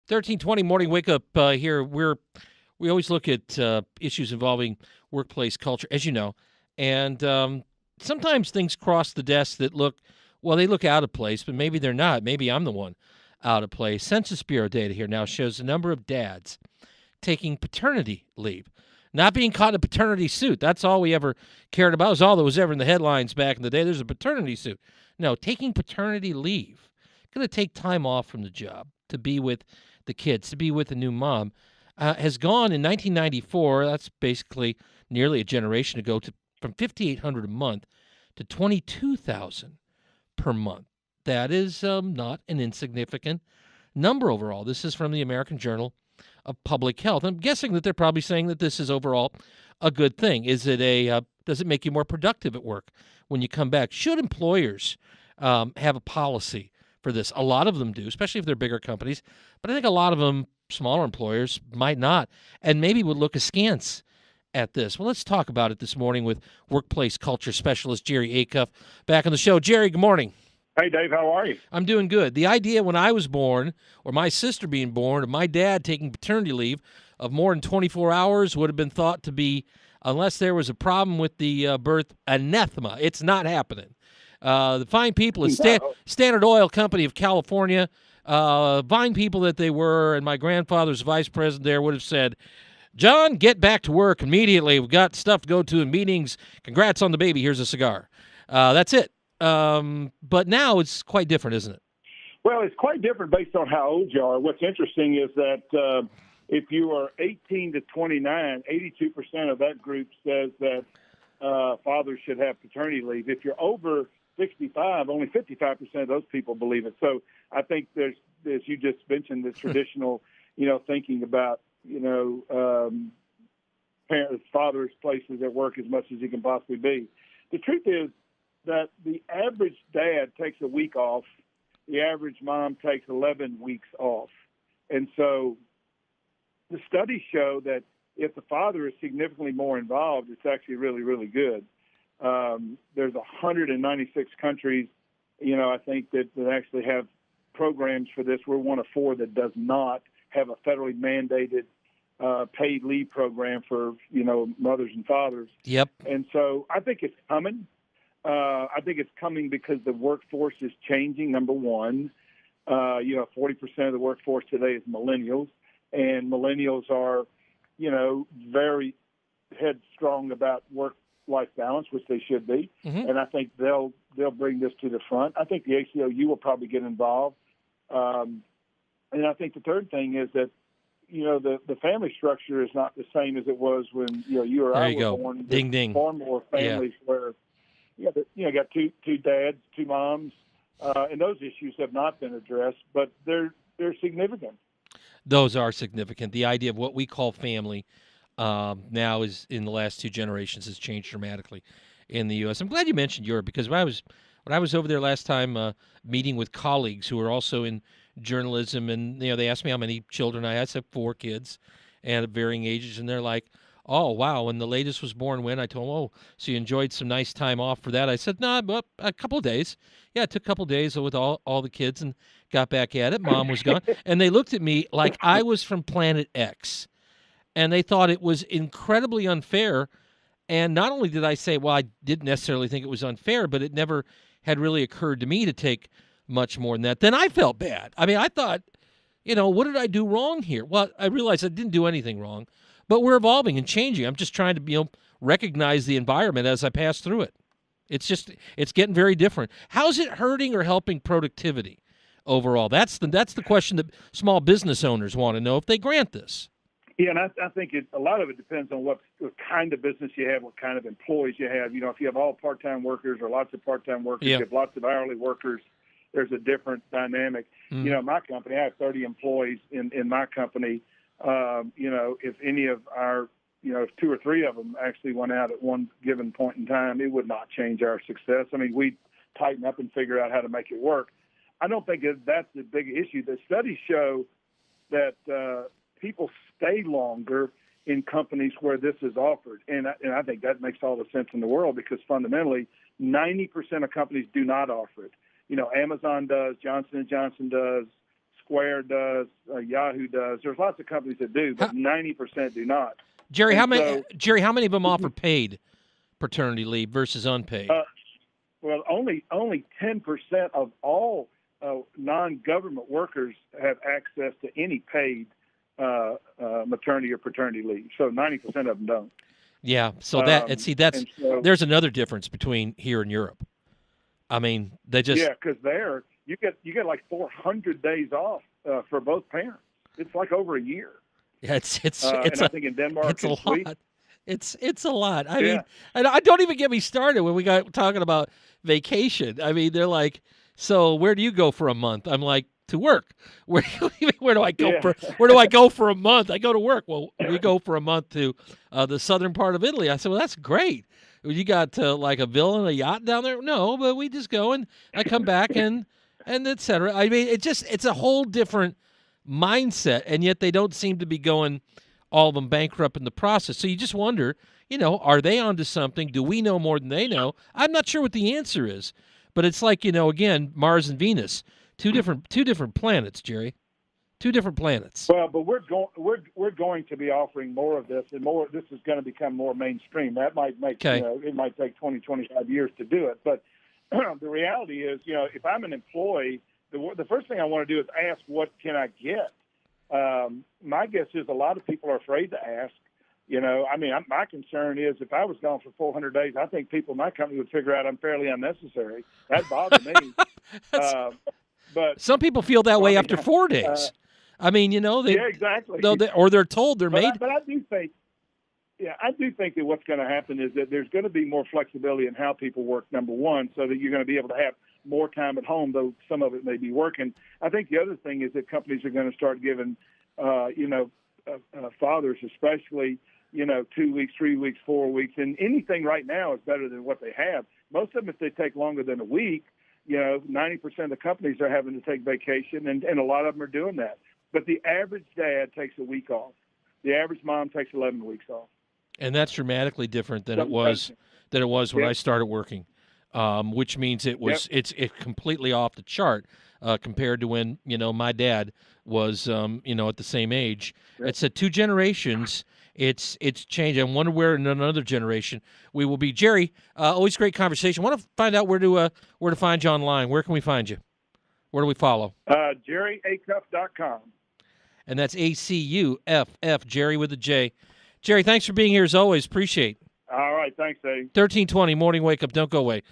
1320 morning wake up here. We always look at issues involving workplace culture, as you know, and sometimes things cross the desk that they look out of place, but maybe they're not. Maybe I'm the one out of place. Census Bureau data here now shows the number of dads taking paternity leave, not being caught in a paternity suit. That's all we ever cared about. It was all that was ever in the headlines back in the day. There's a paternity suit. No, taking paternity leave. Going to take time off from the job to be with the kids, to be with a new mom, has gone in 1994. That's basically nearly a generation ago, from $5,800 a month to $22,000 per month. That is not an insignificant number overall. This is from the American Journal of Public Health. I'm guessing that they're probably saying that this is overall a good thing. Is it does it make you more productive at work when you come back? Should employers have a policy for this? A lot of them do, especially if they're bigger companies. But I think a lot of them, smaller employers, might not, and maybe would look askance at this. Well, let's talk about it this morning with workplace culture specialist Jerry Acuff back on the show. Jerry, good morning. Hey, Dave, how are you? I'm doing good. The idea when I was born, or my sister being born, of my dad taking paternity leave of more than 24 hours would have been thought to be, unless there was a problem with the birth, anathema. It's not happening. The fine people at Standard Oil Company of California, fine people that they were, and my grandfather's vice president there would have said, John, get back to work immediately. We've got stuff to go to in meetings. Congrats on the baby. Here's a cigar. That's it. But now it's quite different, isn't it? Well, it's quite different based on how old you are. What's interesting is that if you are 18 to 29, 82% of that group says that fathers should have paternity leave. If you're over 65, only 55% of those people believe it. So I think there's, as you just mentioned, the traditional, thinking about, parents, fathers' places at work as much as you can possibly be. The truth is that the average dad takes a week off. The average mom takes 11 weeks off. And so the studies show that if the father is significantly more involved, it's actually really, really good. There's 196 countries, I think that actually have programs for this. We're one of 4 that does not have a federally mandated paid leave program for, mothers and fathers. Yep. And so I think it's coming. I think it's coming because the workforce is changing, number one. 40% of the workforce today is millennials, and millennials are, very headstrong about work-life balance, which they should be. Mm-hmm. And I think they'll bring this to the front. I think the ACLU will probably get involved. And I think the third thing is that, the family structure is not the same as it was when, you or I were born. Ding, ding. Far more families where, got two dads, 2 moms, and those issues have not been addressed, but they're significant. Those are significant. The idea of what we call family now is, in the last 2 generations, has changed dramatically in the U.S. I'm glad you mentioned Europe, because when I was over there last time meeting with colleagues who are also in journalism, and they asked me how many children I had. I said 4 kids, and at varying ages, and they're like, oh, wow, and the latest was born when? I told them, oh, so you enjoyed some nice time off for that? I said, no, but a couple of days. Yeah, it took a couple of days with all the kids and got back at it. Mom was gone. And they looked at me like I was from Planet X, and they thought it was incredibly unfair. And not only did I say, well, I didn't necessarily think it was unfair, but it never had really occurred to me to take much more than that. Then I felt bad. I mean, I thought, what did I do wrong here? Well, I realized I didn't do anything wrong. But we're evolving and changing. I'm just trying to, recognize the environment as I pass through it. It's getting very different. How's it hurting or helping productivity overall? That's the question that small business owners want to know if they grant this. Yeah, and I think a lot of it depends on what kind of business you have, what kind of employees you have. If you have all part-time workers or lots of part-time workers, you have lots of hourly workers, there's a different dynamic. Mm-hmm. My company, I have 30 employees in my company. If any of our, if 2 or 3 of them actually went out at one given point in time, it would not change our success. I mean, we'd tighten up and figure out how to make it work. I don't think that's the big issue. The studies show that people stay longer in companies where this is offered. And I think that makes all the sense in the world, because fundamentally 90% of companies do not offer it. Amazon does, Johnson & Johnson does, Square does, Yahoo does. There's lots of companies that do, but 90% do not. Jerry, how many of them offer paid paternity leave versus unpaid? Well, only 10% of all non-government workers have access to any paid maternity or paternity leave. So 90% of them don't. Yeah. So there's another difference between here and Europe. I mean, because there you get like 400 days off for both parents. It's like over a year. Yeah, I think in Denmark it's a lot. Sweden, It's a lot. I mean, and I don't even get me started when we got talking about vacation. I mean, they're like, so where do you go for a month? I'm like, to work. Where do I go where do I go for a month? I go to work. Well, we go for a month to the southern part of Italy. I said, well, that's great. You got like a villa and a yacht down there? No, but we just go and I come back and et cetera. I mean, it's a whole different mindset, and yet they don't seem to be going all of them bankrupt in the process. So you just wonder, are they onto something? Do we know more than they know? I'm not sure what the answer is, but it's like, again, Mars and Venus, two different planets, Jerry, two different planets. Well, but we're going to be offering more of this, and more. This is going to become more mainstream. That might make it might take 20, 25 years to do it, but the reality is, if I'm an employee, the first thing I want to do is ask, what can I get? My guess is a lot of people are afraid to ask. My concern is if I was gone for 400 days, I think people in my company would figure out I'm fairly unnecessary. That bothers me. But some people feel that way after 4 days. Exactly. Or they're told they're made. But I do think that what's going to happen is that there's going to be more flexibility in how people work, number one, so that you're going to be able to have more time at home, though some of it may be working. I think the other thing is that companies are going to start giving, fathers especially, 2 weeks, 3 weeks, 4 weeks, and anything right now is better than what they have. Most of them, if they take longer than a week, 90% of the companies are having to take vacation, and a lot of them are doing that. But the average dad takes a week off. The average mom takes 11 weeks off. And that's dramatically different than it was when I started working. Which means it's completely off the chart compared to when my dad was at the same age. Yep. It's 2 generations. It's changed. I wonder where in another generation we will be. Jerry, always great conversation. I want to find out where to find you online. Where can we find you? Where do we follow? JerryAcuff.com. And that's ACUFF, Jerry with a J. Jerry, thanks for being here as always. Appreciate it. All right. Thanks, Dave. 1320 Morning Wake Up. Don't go away.